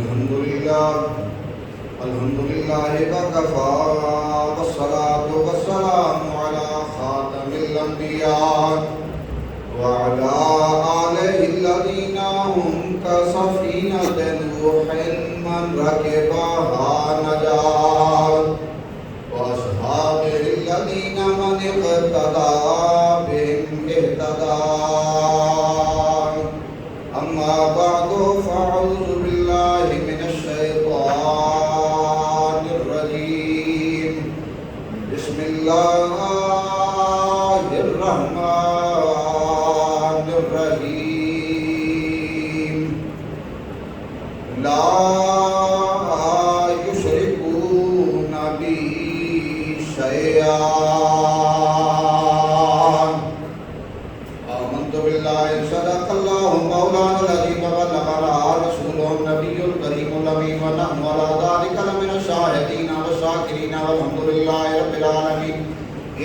الحمد لله وكفى والصلاة والسلام على خاتم الأنبياء وعلى آله الذين هم كسفينة نوح من ركبها نجا وأصحابه الذين من اقتدى بهم اهتدى. أما بعد فأعوذ بالله من الشيطان الرجيم. بسم الله الرحمن الرحيم. لا يشركون بي شيئا. آمنت بالله صدق الله مولانا العظيم وبلغنا رسوله النبي الكريم الأمين ونحن على ذلك لمن الشاهدين والشاكرين والحمد لله رب العالمين.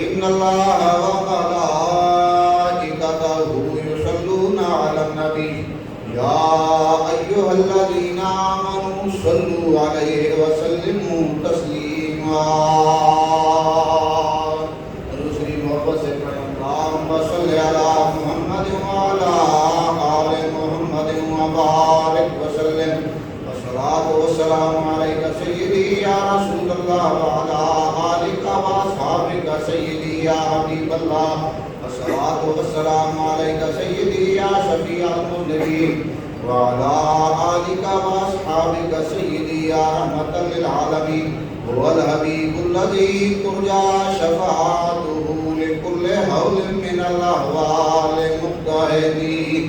إن الله وملائكته يصلون على النبي يا أيها الذين آمنوا صلوا عليه وسلموا تسليما. دوسری محبت سے پڑھیں اللهم صل على محمد وعلى آل محمد وبارك وسلم. والصلاة والسلام عليك سيدي يا رسول الله وعلى آلك وأصحابك سيدي يا حبيب الله. والصلاة والسلام عليك سيدي يا شفيع المذنبين وعلى آلك وأصحابك سيدي يا رحمة للعالمين. هو الحبيب الذي ترجى شفاعته لكل هول من الأهوال مضطهدين.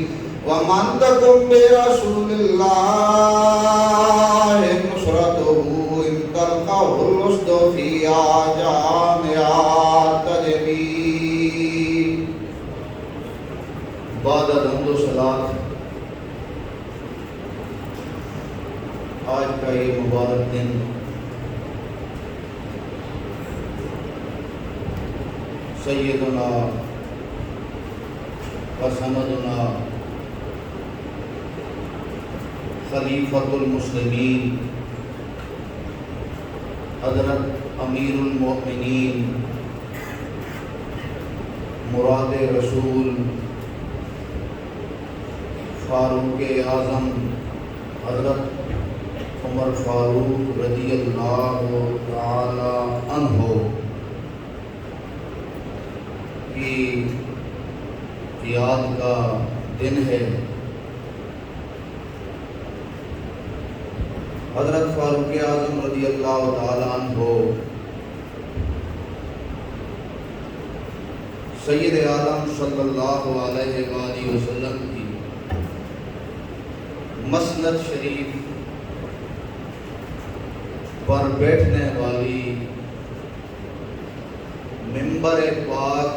ومن تكن برسول الله نصرته إن تلقه الرشد في جامعات تجبين. بعد الحمد والصلاة، آج کا یہ مبارک دن سیدنا و سندنا خلیفۃ المسلمین حضرت امیر المؤمنین مراد رسول فاروق اعظم حضرت عمر فاروق رضی اللہ تعالی عنہ کی یاد کا دن ہے. حضرت فاروق اعظم رضی اللہ تعالی عنہ سید عالم صلی اللہ علیہ وآلہ وسلم کی مسند شریف پر بیٹھنے والی منبر پاک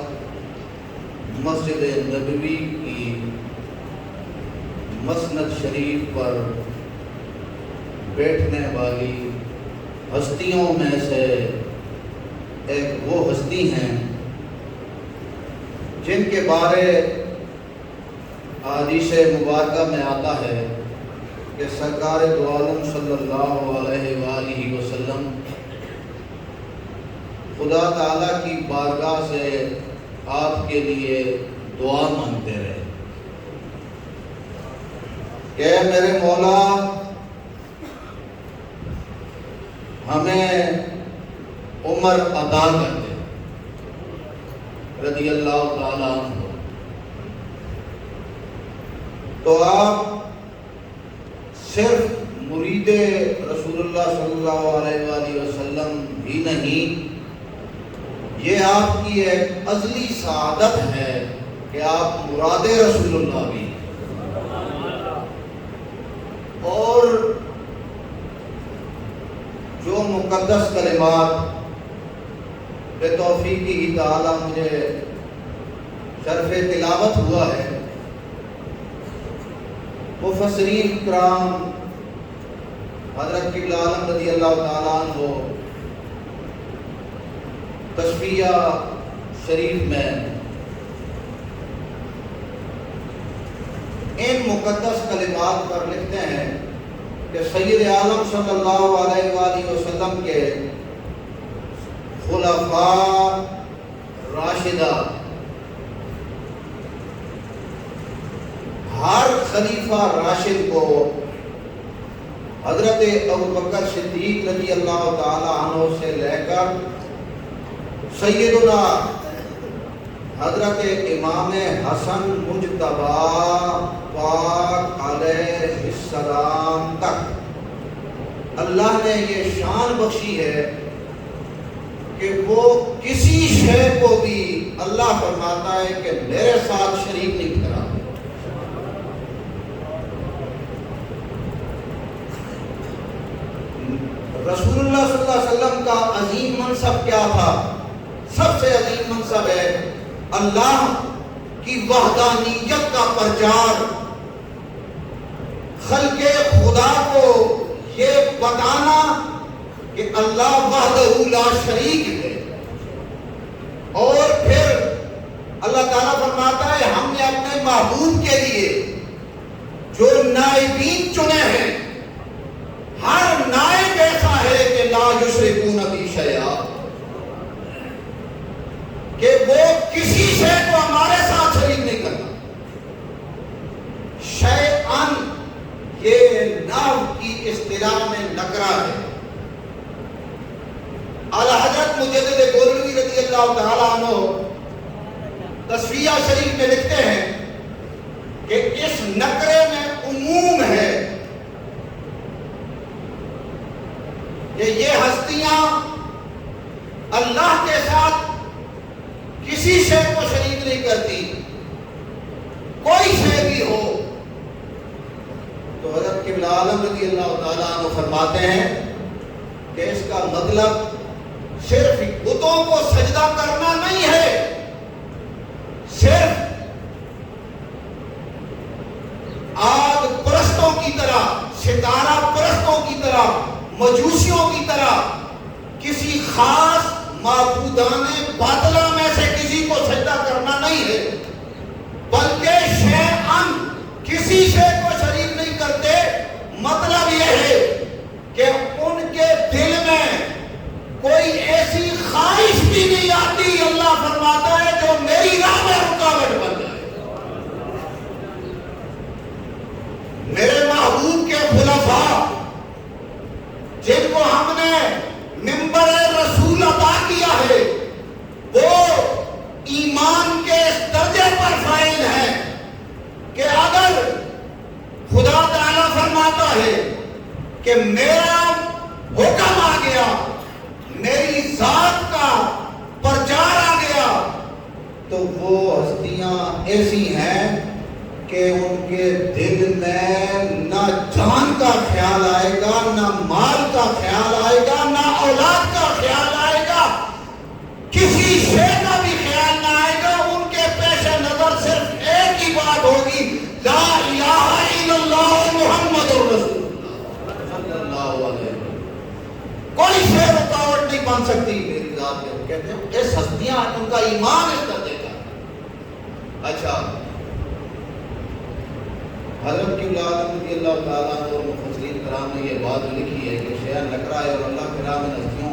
مسجد نبوی کی مسند شریف پر بیٹھنے والی ہستیوں میں سے ایک وہ ہستی ہیں جن کے بارے حدیث مبارکہ میں آتا ہے کہ سرکار دو عالم صلی اللہ علیہ وآلہ وسلم خدا تعالیٰ کی بارگاہ سے آپ کے لیے دعا مانگتے رہے کہ میرے مولا ہمیں عمر عطا کر دے رضی اللہ تعالیٰ عنہ. تو آپ صرف مرید رسول اللہ صلی اللہ علیہ وآلہ وسلم ہی نہیں، یہ آپ کی ایک ازلی سعادت ہے کہ آپ مراد رسول اللہ بھی ہیں. اور جو مقدس کلمات بتوفیق تعالی مجھے شرف تلاوت ہوا ہے، مفسرین کرام حضرت قبلہ عالم رضی اللہ تعالیٰ عنہ تشفیہ شریف میں ان مقدس کلمات پر لکھتے ہیں کہ سید اعظم صلی اللہ علیہ وآلہ وسلم کے خلفاء راشدہ ہر خلیفہ راشد کو حضرت ابوبکر صدیق رضی اللہ تعالی عنہ سے لے کر سیدنا حضرت امام حسن مجتبی پاک علیہ السلام تک اللہ نے یہ شان بخشی ہے کہ وہ کسی شے کو بھی اللہ فرماتا ہے کہ میرے ساتھ شریک نہیں کرا۔ رسول اللہ صلی اللہ علیہ وسلم کا عظیم منصب کیا تھا؟ سب سے عظیم منصب ہے اللہ کی وحدانیت کا پرچار، خلق خدا کو یہ بتانا کہ اللہ وحدہ لا شریک ہے۔ اور پھر اللہ تعالیٰ فرماتا ہے ہم نے اپنے محبوب کے لیے جو نائبین چنے ہیں، ہر نائب ایسا ہے کہ لا یشرکون بی شیئا، کہ وہ کسی شے کو ہمارے ساتھ شریک نہیں کرتا۔ شیئن یہ ناو کی اصطلاح میں نکرہ ہے۔ اعلیٰ حضرت مجدد گولوی رضی اللہ تعالیٰ عنہ تصفیہ شریف میں لکھتے ہیں کہ اس نکرے میں عموم ہے کہ یہ ہستیاں اللہ کے ساتھ کسی شے کو شریک نہیں کرتی، کوئی شے بھی ہو۔ تو حضرت قبلہ عالم رضی اللہ تعالیٰ عنہ فرماتے ہیں کہ اس کا مطلب صرف بتوں کو سجدہ کرنا نہیں ہے، صرف آگ پرستوں کی طرح، ستارہ پرستوں کی طرح، مجوسیوں کی طرح کسی خاص معبودان باطلہ میں سے کسی کو سجدہ کرنا نہیں ہے، بلکہ شیئن کسی شے کو شریک نہیں کرتے۔ مطلب یہ ہے کہ ان کے دل میں کوئی ایسی خواہش بھی نہیں آتی، اللہ فرماتا ہے جو میری راہ میں رکاوٹ بن جائے۔ میرے محبوب کے خلفاء جن کو ہم نے منبر رسول عطا کیا ہے، وہ ایمان کے اس درجے پر فائل ہیں کہ اگر خدا تعالیٰ فرماتا ہے کہ میرا حکم آ گیا، میری ذات کا پرچار آ گیا، تو وہ ہستیاں ایسی ہیں کہ ان کے دل میں نہ جان کا خیال آئے گا، نہ مال کا خیال آئے گا، نہ اولاد کا خیال آئے گا، کسی شے کا بھی خیال نہ آئے گا۔ ان کے پیش نظر صرف ایک ہی بات ہوگی، لا الہ الا اللہ محمد رسول اللہ صلی اللہ علیہ وسلم۔ کوئی شے رکاوٹ نہیں بن سکتی میری ذات میں۔ کہتے ہیں اس ہستیاں ان کا ایمان اس درجے کا۔ اچھا، حضرت قبلہ عالم رضی اللہ تعالیٰ عنہ اور مفسرین کرام نے یہ بات لکھی ہے کہ شیئن نکرہ ہے اور اللہ کے راہ میں ہستیوں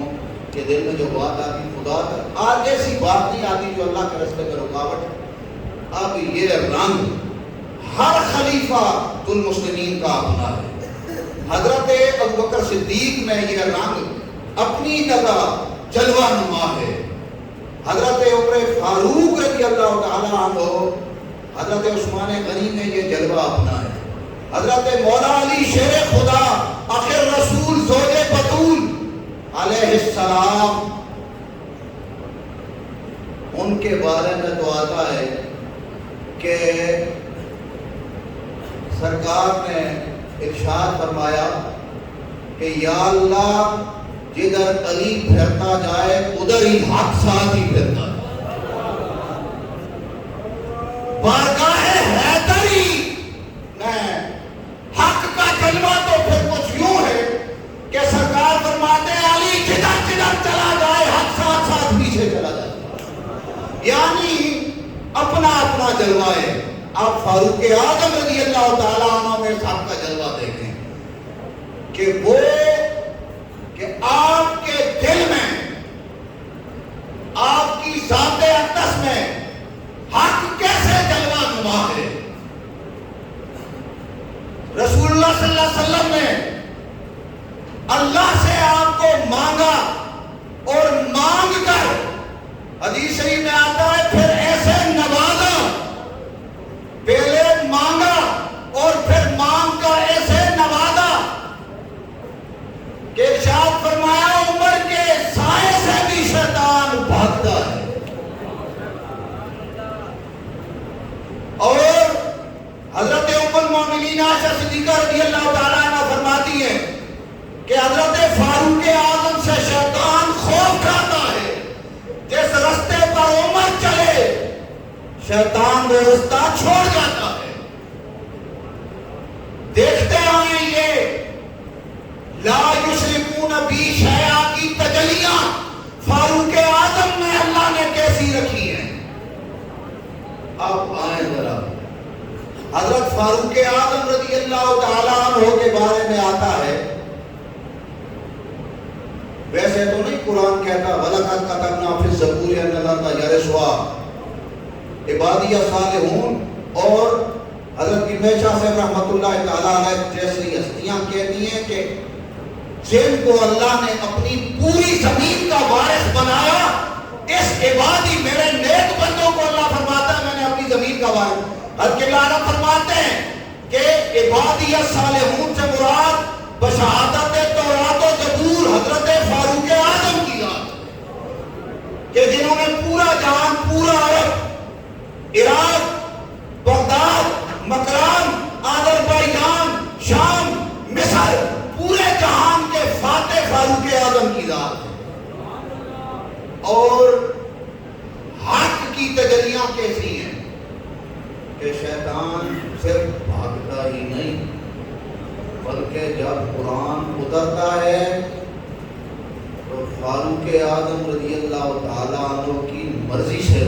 کے دل میں جو بات آتی خدا تک آج ایسی بات نہیں آتی جو اللہ کے راستے میں رکاوٹ ہے۔ اب یہ رنگ ہر خلیفہ المسلمین کا اپنا ہے۔ حضرت ابوبکر صدیق میں یہ رنگ اپنی جگہ جلوہ نما ہے۔ حضرت عمر فاروق رضی اللہ تعالیٰ عنہ، حضرت عثمان غنی میں یہ جلوہ اپنا ہے۔ حضرت مولا علی شیر خدا آخر رسول زوج بطول علیہ السلام، ان کے بارے میں تو آتا ہے کہ سرکار نے ارشاد فرمایا کہ یا اللہ جدھر علی پھرتا جائے ادھر ہی حق ساتھ ہی پھرتا جائے۔ بارگاہ حیدری میں حق کا جلوہ تو پھر کچھ یوں ہے کہ سرکار فرماتے ہیں علی جدھر جدھر چلا جائے حق ساتھ ساتھ پیچھے چلا جائے، یعنی اپنا اپنا جلوہ ہے۔ آپ فاروق اعظم رضی اللہ تعالیٰ عنہ میں حق کا جلوہ دیکھیں، کہ وہ کہ آپ کے دل میں، آپ کی ذات اقدس میں حق کیسے جلوہ نما ہے۔ رسول اللہ صلی اللہ علیہ وسلم نے اللہ سے آپ کو مانگا اور مانگ کر، حدیث شریف میں آتا ہے، پھر ایسے نوازا، پہلے مانگا اور پھر مانگ کر ایسے نوازا کہ ارشاد فرمایا عمر کے سائے سے بھی شیطان بھاگتا ہے۔ اور حضرت ام المومنین عائشہ صدیقہ رضی اللہ تعالیٰ عنہ فرماتی ہے کہ حضرت فاروق اعظم سے شیطان خوف کھاتا ہے، جس رستے پر عمر چلے شیطان وہ رستہ چھوڑ جاتا ہے۔ دیکھتے آئیں یہ لا یشرکون بی شیئا کی تجلیاں فاروق اعظم میں اللہ نے کیسی رکھی ہیں۔ اب آئیں ذرا، حضرت فاروق اعظم رضی اللہ تعالیٰ عنہ کے بارے میں آتا ہے، ویسے تو نہیں قرآن کہتا وَلَقَدْ كَتَبْنَا فِي الزَّبُورِ أَنَّ الْأَرْضَ يَرِثُهَا عبادی صالحون، اور حضرت ابن شاہ صاحب رحمۃ اللہ تعالیٰ علیہ جیسی ہستیاں کہتی ہیں کہ جن کو اللہ نے اپنی پوری زمین کا وارث بنایا، اس عبادی میرے نیک بندوں کو اللہ فرماتا ہے میں نے اپنی زمین کا وارث۔ حضرت قبلہ فرماتے ہیں کہ عبادی صالحون سے مراد بشہادت تورات و زبور حضرت فاروق اعظم کی یاد، کہ جنہوں نے پورا جہان، پورا عرب، عراق، بغداد، مکران، آذربائیجان، شام، مصر، پورے جہان کے فاتح فاروق اعظم کی ذات ہے۔ اور حق کی تجلیاں کیسی ہیں کہ شیطان صرف بھاگتا ہی نہیں بلکہ جب قرآن اترتا ہے تو فاروق اعظم رضی اللہ تعالیٰ عنہ کی مرضی سے،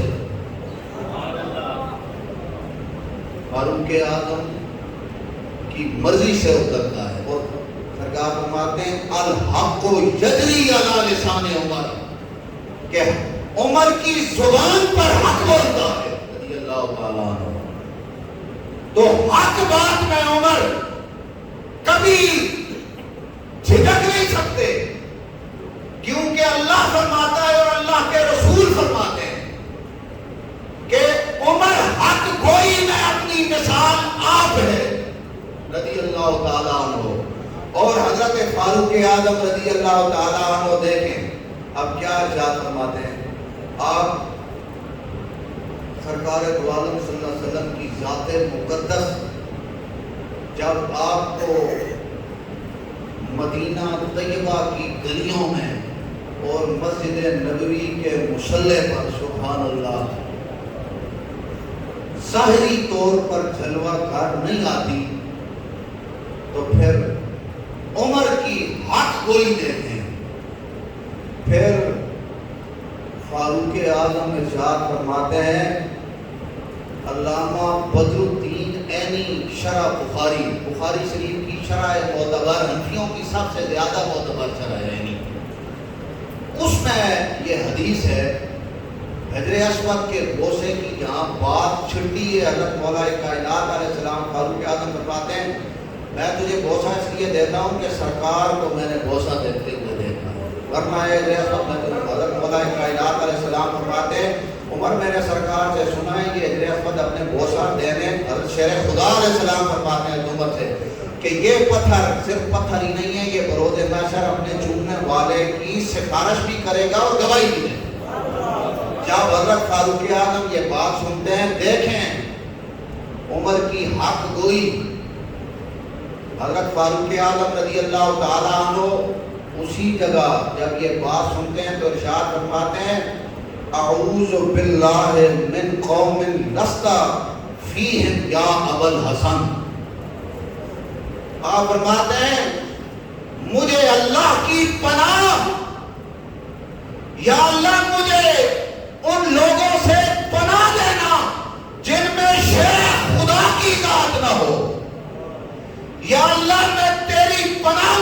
فاروق اعظم کی مرضی سے اترتا ہے۔ اور سرکار فرماتے ہیں الحق یجری علی لسان عمر، کہ عمر کی زبان پر حق بولتا ہے رضی اللہ تعالیٰ عنہ۔ تو حق بات میں عمر کبھی جھجک نہیں سکتے، کیونکہ اللہ فرماتا ہے اور اللہ کے رسول فرماتے ہیں کہ عمر حق کوئی میں اپنی مثال آپ ہے رضی اللہ تعالیٰ عنہ۔ اور حضرت فاروق اعظم رضی اللہ تعالیٰ عنہ دیکھیں اب کیا ارشاد فرماتے ہیں۔ آپ سرکار دو عالم صلی اللہ علیہ وسلم کی ذات مقدس جب آپ کو مدینہ طیبہ کی گلیوں میں اور مسجد نبوی کے مصلی پر سبحان اللہ ظاہری طور پر جلوہ کار نہیں آتی، تو پھر عمر کی حق گوئی دیکھیں۔ پھر فاروق اعظم ارشاد فرماتے ہیں، علامہ بدر الدین عینی شرح بخاری، بخاری شریف کی شرح معتبر، حنفیوں کی سب سے زیادہ معتبر شرح عینی، اس میں یہ حدیث ہے حجر اسود کے بوسے کی جہاں بات چھٹی ہے، حضرت مولا کائنات علیہ السلام فاروق اعظم فرماتے ہیں میں تجھے بوسہ اس لیے دیتا ہوں کہ سرکار کو میں نے بوسہ دیتے ہوئے دیکھا، ورنہ حضرت مولا کائنات علیہ السلام فرماتے ہیں عمر میں نے سرکار سے سنا ہے یہ حجر اسود اپنے بوسہ دینے، حضرت شیر خدا علیہ السلام فرماتے ہیں عمر سے کہ یہ پتھر صرف پتھر ہی نہیں ہے، یہ بروز محشر اپنے چومنے والے کی سفارش بھی کرے گا اور گواہی بھی دے گا۔ جب حضرت فاروق اعظم یہ بات سنتے ہیں، دیکھیں عمر کی حق گوئی، حضرت فاروق اعظم رضی اللہ تعالیٰ عنہ اسی جگہ جب یہ بات سنتے ہیں تو ارشاد فرماتے ہیں اعوذ باللہ من قوم لست فیہم یا ابا الحسن، آپ فرماتے ہیں مجھے اللہ کی پناہ، یا اللہ مجھے ان لوگوں سے پناہ دینا جن میں شیخ خدا کی ذات نہ ہو، یا اللہ میں تیری پناہ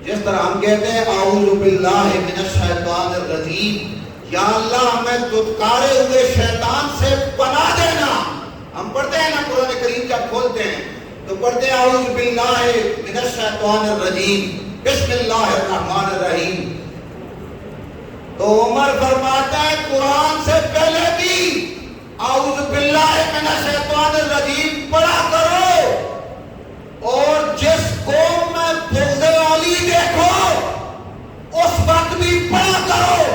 جس طرح ہم کہتے ہیں اعوذ باللہ من الشیطان الرجیم، یا اللہ ہمیں دھتکارے ہوئے شیطان سے پناہ دینا. ہم پڑھتے ہیں نا قرآن کریم جب کھولتے ہیں تو پڑھتے ہیں اعوذ باللہ من الشیطان الرجیم بسم اللہ الرحمن الرحیم. تو عمر فرماتا ہے قرآن سے پہلے بھی اعوذ باللہ من الشیطان الرجیم پڑھا کرو، اور جس قوم میں بغض علی دیکھو اس وقت بھی پڑھا کرو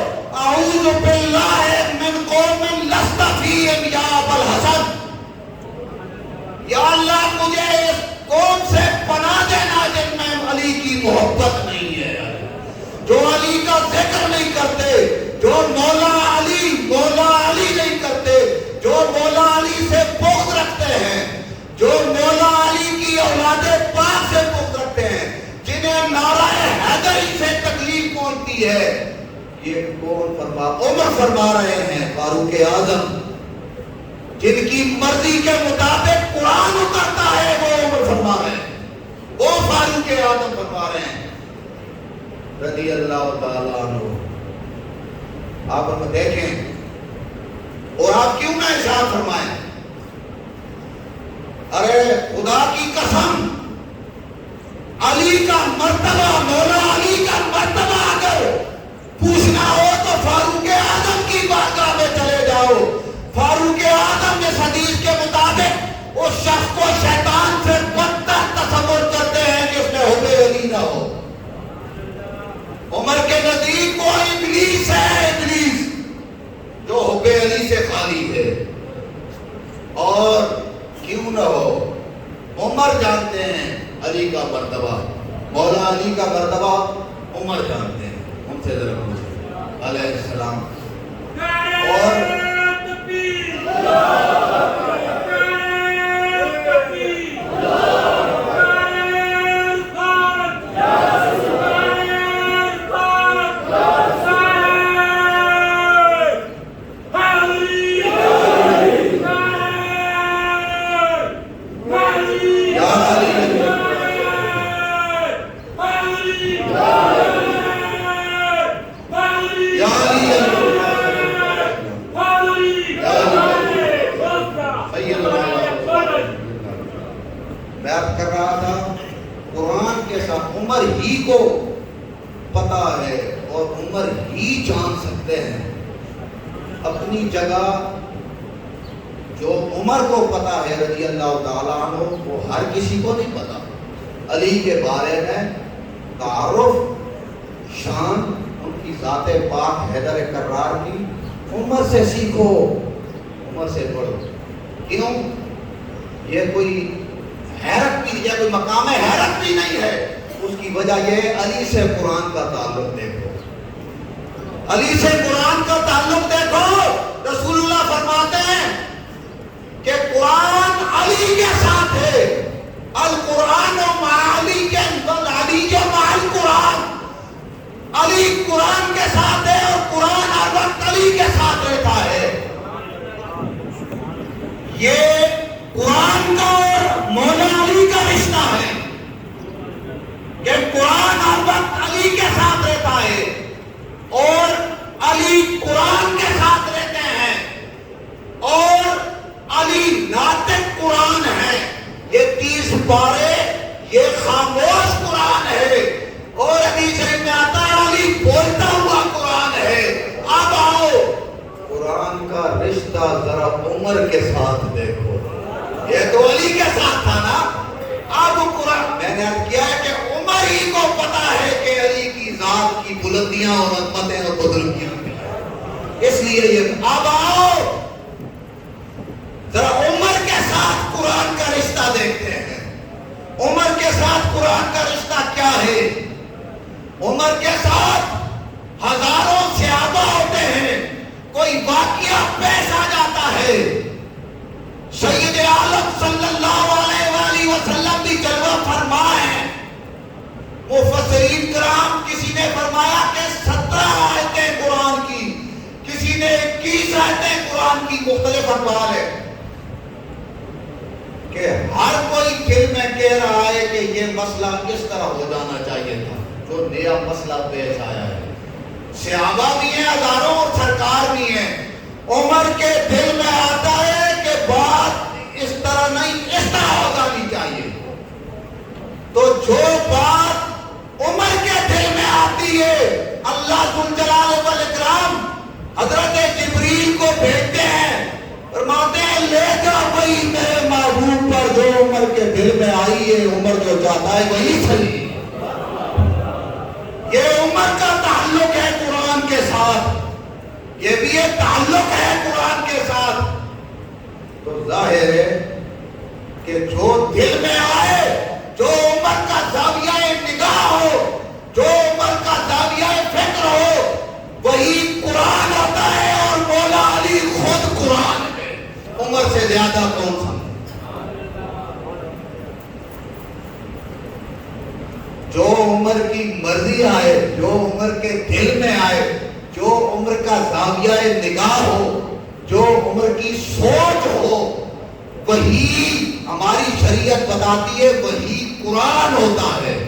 اعوذ باللہ من قوم لست فیہم یا ابا الحسن. یا اللہ مجھے اس قوم سے پناہ دینا جن میں علی کی محبت نہیں ہے، جو علی کا ذکر نہیں کرتے، جو مولا علی نہیں کرتے، جو مولا علی سے بغض رکھتے ہیں، جو مولا علی کی اولاد پاک سے بغض رکھتے ہیں، جنہیں نعرہ حیدری سے تکلیف پہنچتی ہے. یہ کون عمر فرما رہے ہیں، فاروق اعظم جن کی مرضی کے مطابق قرآن اترتا ہے، وہ عمر فرما رہے ہیں، وہ فاروق اعظم فرما رہے ہیں رضی اللہ تعالیٰ عنہ. آپ ہمیں دیکھیں اور آپ کیوں نہ ارشاد فرمائیں، ارے خدا کی قسم علی کا مرتبہ، مولا علی کا مرتبہ اگر پوچھنا ہو تو فاروق اعظم کی بارگاہ میں چلے جاؤ. فاروق اعظم اس حدیث کے مطابق اس شخص کو شیطان سے بدتر تصور کرتے ہیں کہ اس میں حب علی نہ ہو. عمر کے نزدیک وہ ابلیس ہے، ابلیس جو حب علی سے خالی ہے. اور کیوں نہ ہو، عمر جانتے ہیں علی کا مرتبہ، مولا علی کا مرتبہ عمر جانتے ہیں. ان سے ذرا پوچھیں علیہ السلام. اور عمر ہی کو پتا ہے اور عمر ہی جان سکتے ہیں اپنی جگہ. جو عمر کو پتا ہے رضی اللہ تعالیٰ عنہ، وہ ہر کسی کو نہیں پتا. علی کے بارے میں تعارف، شان، ان کی ذات پاک حیدر کرار کی عمر سے سیکھو، عمر سے پڑھو. کیوں؟ یہ کوئی حیرت بھی، یہ کوئی مقام حیرت بھی نہیں ہے. اس کی وجہ یہ علی سے قرآن کا تعلق دیکھو، علی سے قرآن کا تعلق دیکھو. رسول اللہ فرماتے ہیں کہ قرآن علی کے ساتھ ہے. القرآن مع علی کے علی کے مع القرآن، علی قرآن کے ساتھ ہے اور قرآن ہر وقت علی کے ساتھ رہتا ہے. یہ قرآن کا اور مولا علی کا رشتہ ہے کہ قرآن ہر وقت علی کے ساتھ رہتا ہے اور علی قرآن کے ساتھ رہتے ہیں، اور علی ناطق قرآن ہے. یہ 30 پارے یہ خاموش قرآن ہے، اور حدیث میں آتا ہے علی بولتا ہوا قرآن ہے. اب آؤ قرآن کا رشتہ ذرا عمر کے ساتھ دیکھو. یہ تو علی کے ساتھ تھا نا. اب قرآن میں نے عرض کیا ہے کہ عمر ہی کو پتا ہے کہ علی کی ذات کی بلندیاں اور عظمتیں اور بزرگیاں بھی ہیں. اس لیے یہ اب آؤ ذرا عمر کے ساتھ قرآن کا رشتہ دیکھتے ہیں. عمر کے ساتھ قرآن کا رشتہ کیا ہے؟ عمر کے ساتھ ہزاروں صحابہ ہوتے ہیں، کوئی واقعہ پیش آ جاتا ہے، سید عالم صلی اللہ علیہ وآلہ وسلم بھی جلوہ فرما ہے. مفسرین کرام کسی نے فرمایا کہ 17 آیتیں قرآن کی، کسی نے 21 آیتیں قرآن کی، مختلف اقوال ہے کہ ہر کوئی دل میں کہہ رہا ہے کہ یہ مسئلہ اس طرح ہو جانا چاہیے تھا. جو نیا مسئلہ پیش آیا ہے. صحابہ بھی ہیں ہزاروں اور سرکار بھی ہیں. عمر کے دل میں آتا ہے کہ بات اس طرح نہیں، اس طرح ہو جانی چاہیے. تو جو بات عمر کے دل میں آتی ہے اللہ ذوالجلال والاکرام حضرت جبریل کو بھیجتے ہیں، فرماتے ہیں لے جا وہی میرے محبوب پر جو عمر کے دل میں آئی ہے، عمر جو چاہتا ہے وہی صحیح. یہ عمر کا تعلق ہے قرآن کے ساتھ، یہ بھی ایک تعلق ہے قرآن کے ساتھ. تو ظاہر ہے کہ جو دل میں آئے، جو عمر کا زاویہ نگاہ ہو، جو عمر کا زاویہ فکر ہو، وہی قرآن ہوتا ہے. اور مولا علی خود قرآن ہے، عمر سے زیادہ کون سا؟ جو عمر کی مرضی آئے، جو عمر کے دل میں آئے، جو عمر کا زاویہ نگاہ ہو، جو عمر کی سوچ ہو، وہی ہماری شریعت بتاتی ہے، وہی قرآن ہوتا ہے،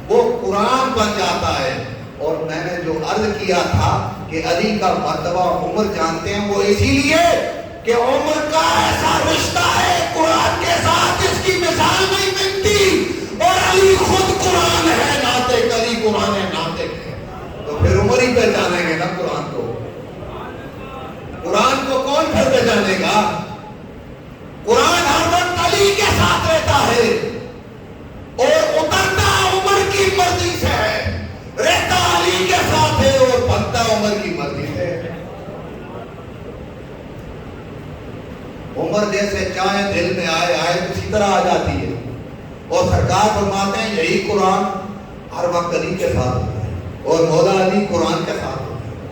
وہ قرآن بن جاتا ہے. اور میں نے جو عرض کیا تھا کہ علی کا مرتبہ عمر جانتے ہیں، وہ اسی لیے کہ عمر کا ایسا رشتہ ہے قرآن کے ساتھ جس کی مثال نہیں ملتی. اور علی خود قرآن ہے، ناطق علی قرآن ہے، ناطق ہے. تو پھر عمر ہی پہچانیں گے نا قرآن کو. قرآن کو کون پھر پہچانے گا؟ قرآن ہر وقت علی کے ساتھ رہتا ہے اور اترتا عمر کی مرضی سے ہے، رہتا علی کے ساتھ ہے اور بنتا عمر کی مرضی سے. عمر جیسے چاہے دل میں آئے اسی طرح آ جاتی ہے. اور سرکار فرماتے ہیں یہی قرآن ہر وقت علی کے ساتھ ہوتا ہے، اور مولا علی قرآن کے ساتھ ہوتا ہے،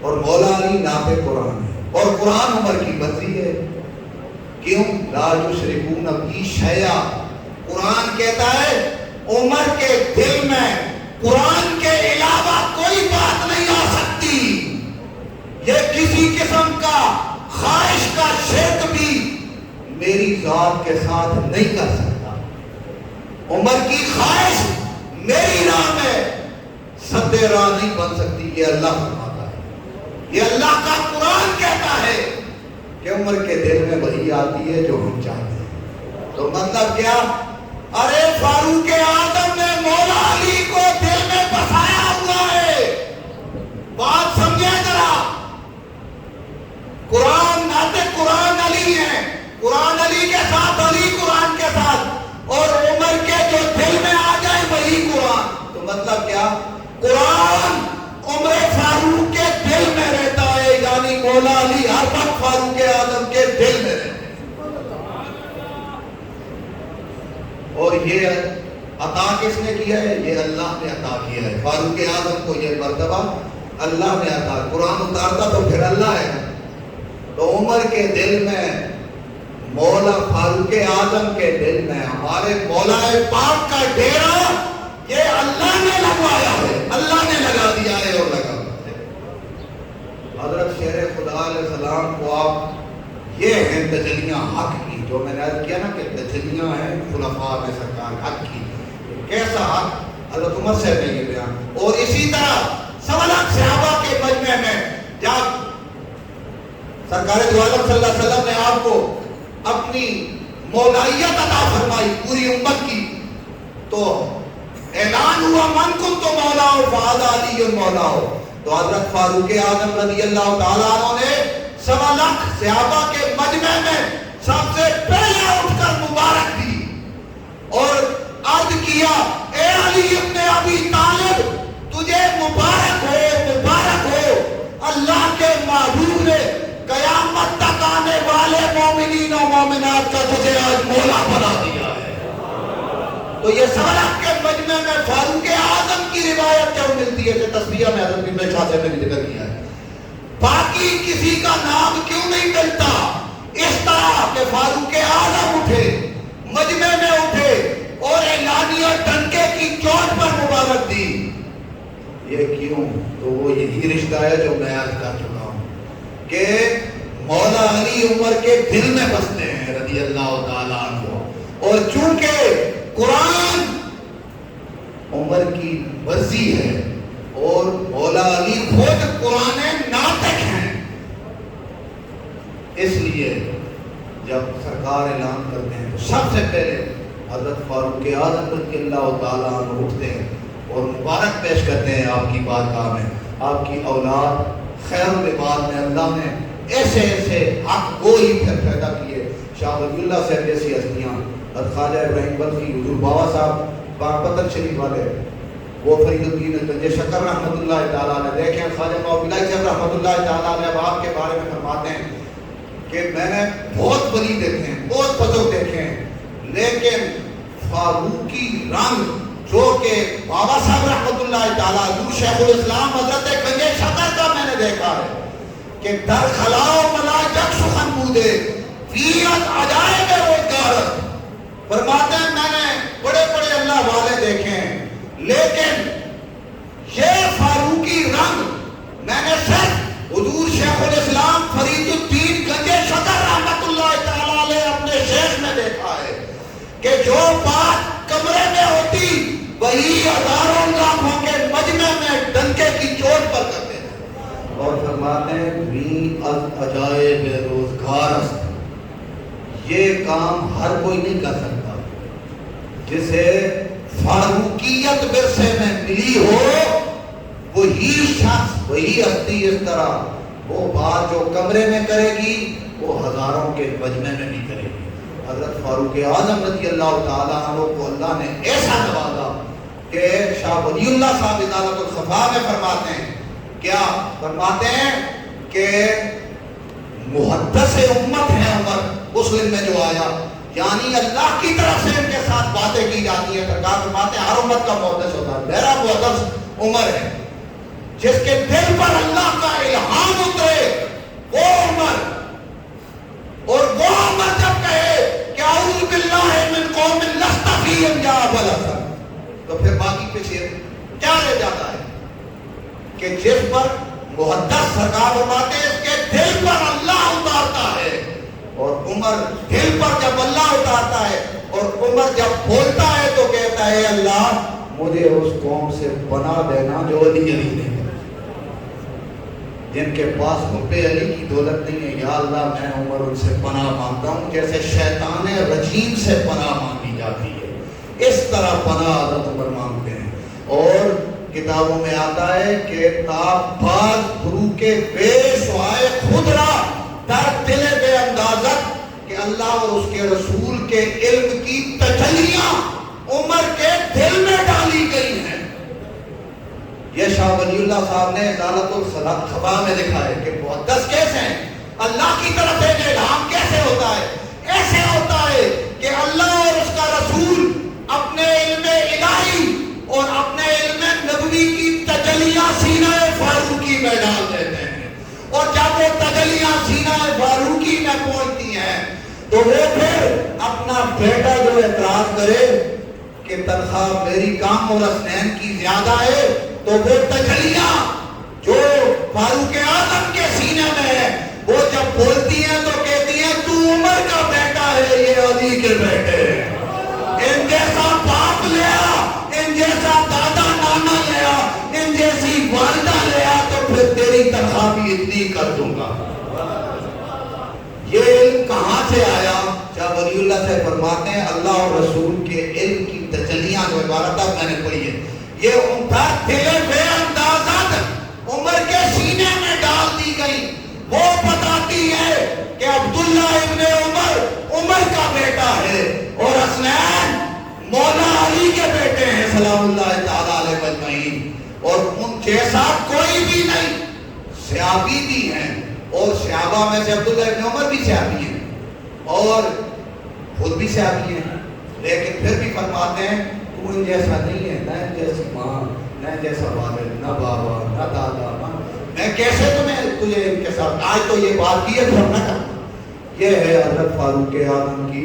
اور مولا علی ناطق قرآن ہے، اور قرآن عمر کی مرضی ہے. کیوں؟ لا یشرکون بی شیئا. قرآن کہتا ہے عمر کے دل میں قرآن کے علاوہ کوئی بات نہیں آ سکتی. یہ کسی قسم کا خواہش کا شرک بھی میری ذات کے ساتھ نہیں کر سکتا. عمر کی خواہش میری راہ میں سد راہ نہیں بن سکتی. یہ اللہ فرماتا ہے، یہ اللہ کا قرآن کہتا ہے کہ عمر کے دل میں وہی آتی ہے جو ہم چاہتے ہیں. تو مطلب کیا؟ ارے فاروق اعظم نے مولا علی کو دل میں بسایا ہوا ہے. بات سمجھے ذرا. قرآن ناطق قرآن علی ہے، قرآن علی کے ساتھ، علی قرآن کے ساتھ، اور عمر کے جو دل میں آ جائے وہی قرآن. تو مطلب کیا؟ قرآن عمر فاروق کے دل میں رہتا ہے، یعنی مولا علی ہر وقت فاروق اعظم کے دل میں رہتا ہے. اور یہ عطا کس نے کیا ہے؟ یہ اللہ نے عطا کیا ہے. فاروق اعظم کو یہ مرتبہ اللہ نے عطا. قرآن اتارتا تو پھر اللہ ہے. تو عمر کے دل میں، مولا فاروق اعظم کے دل میں ہمارے مولا پاک کا ڈیرا یہ اللہ نے لگوایا ہے، اللہ نے لگا دیا ہے اور لگا ہے. حضرت شیر خدا علیہ السلام کو آپ یہ ہیں تجلیاں حق کی، جو میں نے عرض کیا نا کہ تجلیاں ہیں خلفاء میں سرکار حق کی. کیسا حق؟ حضرت عمر سے نے یہ بیان. اور اسی طرح سوالات صحابہ کے مجمع میں جب سرکار دو عالم صلی اللہ علیہ وسلم نے آپ کو اپنی مولائیت عطا فرمائی پوری امت کی، تو اعلان ہوا من کنت مولاہ فہذا علی مولاہ. تو حضرت فاروق اعظم رضی اللہ تعالیٰ عنہ نے 1.25 لاکھ صحابہ کے مجمع میں سب سے پہلے اٹھ کر مبارک دی اور عرض کیا اے علی ابن ابی طالب تجھے مبارک ہو، مبارک ہو. اللہ کے محبوب نے قیامت تک آنے والے مومنین و مومنات کا تجھے آج مولا بنا دیا ہے. تو یہ 1.25 لاکھ کے مجمع میں فاروق اعظم کی روایت کیوں ملتی ہے کہ تسبیح میں حضرت ابن شاہ سے میں نے ذکر کیا ہے. باقی کسی کا نام کیوں نہیں ملتا؟ اس طرح کہ فاروق اعظم اٹھے، مجمع میں اٹھے اور اعلانیہ ڈنکے کی چوٹ پر مبارک دی. یہ کیوں؟ تو وہ یہی رشتہ ہے جو میں عرض کر چکا ہوں کہ مولا علی عمر کے دل میں بستے ہیں رضی اللہ تعالیٰ عنہ. اور چونکہ قرآن عمر کی مرضی ہے، اور مولا علی خود قرآن ناطق ہیں۔ اس لیے جب سرکار اعلان کرتے ہیں تو سب سے پہلے حضرت فاروق اعظم رضی اللہ تعالیٰ عنہ اٹھتے ہیں اور مبارک پیش کرتے ہیں آپ کی بارگاہ میں۔ آپ کی اولاد خیر العباد میں اللہ نے ایسے ایسے حق گوئی پھر پیدا کیے، شاہ ولی اللہ صاحب جیسی ہستیاں، حضرت خواجہ ابراہیم بلخی، حضور بابا صاحب پاکپتن شریف والے، وہ فرید الدین گنج شکر رحمۃ اللہ تعالیٰ علیہ، دیکھیں خواجہ مولانا صاحب رحمۃ اللہ تعالیٰ علیہ آپ کے بارے میں فرماتے ہیں کہ میں نے بہت ولی دیکھے ہیں، بہت بزرگ دیکھے ہیں، لیکن فاروقی رنگ جو کہ بابا صاحب رحمۃ اللہ تعالیٰ علیہ شیخ الاسلام حضرت گنج شکر کا میں نے دیکھا ہے کہ در خلاؤ ملا جگ سخن بودے فیت عجائب روزگار، فرماتے ہیں میں نے بڑے بڑے اللہ والے دیکھے ہیں، لیکن یہ فاروقی رنگ میں نے صرف حضور شیخ الاسلام فرید الدین گنج شکر رحمۃ اللہ تعالیٰ علیہ اپنے شیخ میں دیکھا ہے کہ جو بات کمرے میں ہوتی وہی ہزاروں لاکھوں کے مجمع میں ڈنکے کی چوٹ پر کرتے ہیں، اور فرماتے ہیں بھی از عجائب روزگار است، یہ کام ہر کوئی نہیں کر سکتا، جسے فاروقیت ورثے میں ملی ہو وہی شخص وہی ہستی اس طرح وہ بات جو کمرے میں کرے گی وہ ہزاروں کے مجمع میں بھی کرے گی۔ حضرت فاروق اعظم رضی اللہ تعالیٰ عنہ کو اللہ نے ایسا نوازا کہ شاہ ولی اللہ صاحب ازالۃ الخفا میں فرماتے ہیں، کیا فرماتے ہیں کہ محدث امت ہے عمر، مسلم میں جو آیا، یعنی اللہ کی طرف سے ان کے ساتھ باتیں کی جاتی ہیں، سرکار فرماتے ہیں ہر امت کا محدث ہوتا ہے، میرا محدث عمر ہے، جس کے دل پر اللہ کا الہام اترے وہ عمر، اور وہ عمر جب کہے کہ اعوذ باللہ من قوم لست فیہم یا ابا الحسن، تو پھر باقی پیچھے کیا رہ جاتا ہے کہ جس پر محدث سرکار فرماتے ہیں اس کے دل پر اللہ اتارتا ہے، اور عمر دل پر جب اللہ اتارتا ہے اور عمر جب بولتا ہے تو کہتا ہے اللہ مجھے اس قوم سے پناہ دینا جو علی علی نے، جن کے پاس حب علی کی دولت نہیں ہے، یا اللہ میں عمر ان سے پناہ مانگتا ہوں جیسے شیطان رجیم سے پناہ مانگی جاتی ہے، اس طرح پناہ حضرت عمر مانگتے ہیں۔ اور کتابوں میں آتا ہے کہ تاب باز فروق بے شعائے خودرا در دل بے اندازت، کہ اللہ اور اس کے رسول کے علم کی تجلیاں عمر کے دل میں ڈالی گئی ہیں۔ یہ شاہ ولی اللہ صاحب نے ازالۃ الخفا میں لکھا ہے کہ محدث کیسے ہیں، اللہ کی طرف سے الہام کیسے ہوتا ہے، ایسے ہوتا ہے کہ اللہ اور اس کا رسول اپنے علم الہی اور اپنے علم نبوی کی تجلیاں سینہ فاروقی میں ڈال دیتے ہیں، اور جب وہ تجلیاں سینہ فاروقی میں پہنچتی ہیں تو وہ پھر اپنا بیٹا جو اعتراض کرے کہ تنخواہ میری کام اور حسنین کی زیادہ ہے، تو وہ تجلیاں جو فاروق اعظم کے سینے میں ہے وہ جب بولتی ہیں تو کہتی ہیں تو عمر کا بیٹا ہے، یہ علی کے بیٹے ہیں، ان جیسا باپ لیا، ان جیسا دادا نانا لیا، ان جیسی والدہ لیا تو پھر تیری تنخواہ بھی اتنی کر دوں گا۔ یہ علم کہاں سے آیا؟ شاہ ولی اللہ سے فرماتے ہیں اللہ اور رسول کے علم کی تجلیاں جو عبارت میں نے پڑھی ہے یہ عمدہ دل بے اندازت عمر کے سینے میں ڈال دی گئی، وہ بتاتی ہے کہ عبداللہ ابن عمر عمر کا بیٹا ہے اور حسنین مولا علی کے بیٹے ہیں سلام اللہ تعالیٰ علیہ اجمعین، اور ان جیسا کوئی بھی نہیں، صحابی بھی ہیں، اور صحابہ میں سے عبداللہ ابن عمر بھی صحابی ہیں اور خود بھی صحابی ہیں، لیکن پھر بھی فرماتے ہیں تو ان جیسا نہیں ہے، نہ ان جیسی ماں، نہ ان جیسا والد، نہ بابا، نہ دادا، میں کیسے تجھے ان کے ساتھ آج تو یہ بات کی ہے تو نہ کرنا۔ یہ ہے حضرت فاروق اعظم کی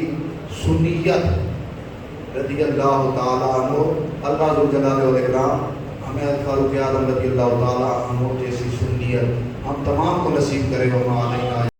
سنیت رضی اللہ تعالیٰ عنہ۔ اللہ ذوالجلال والاکرام ہمیں حضرت فاروق اعظم رضی اللہ تعالیٰ عنہ جیسی سنیت ہم تمام کو نصیب کرے۔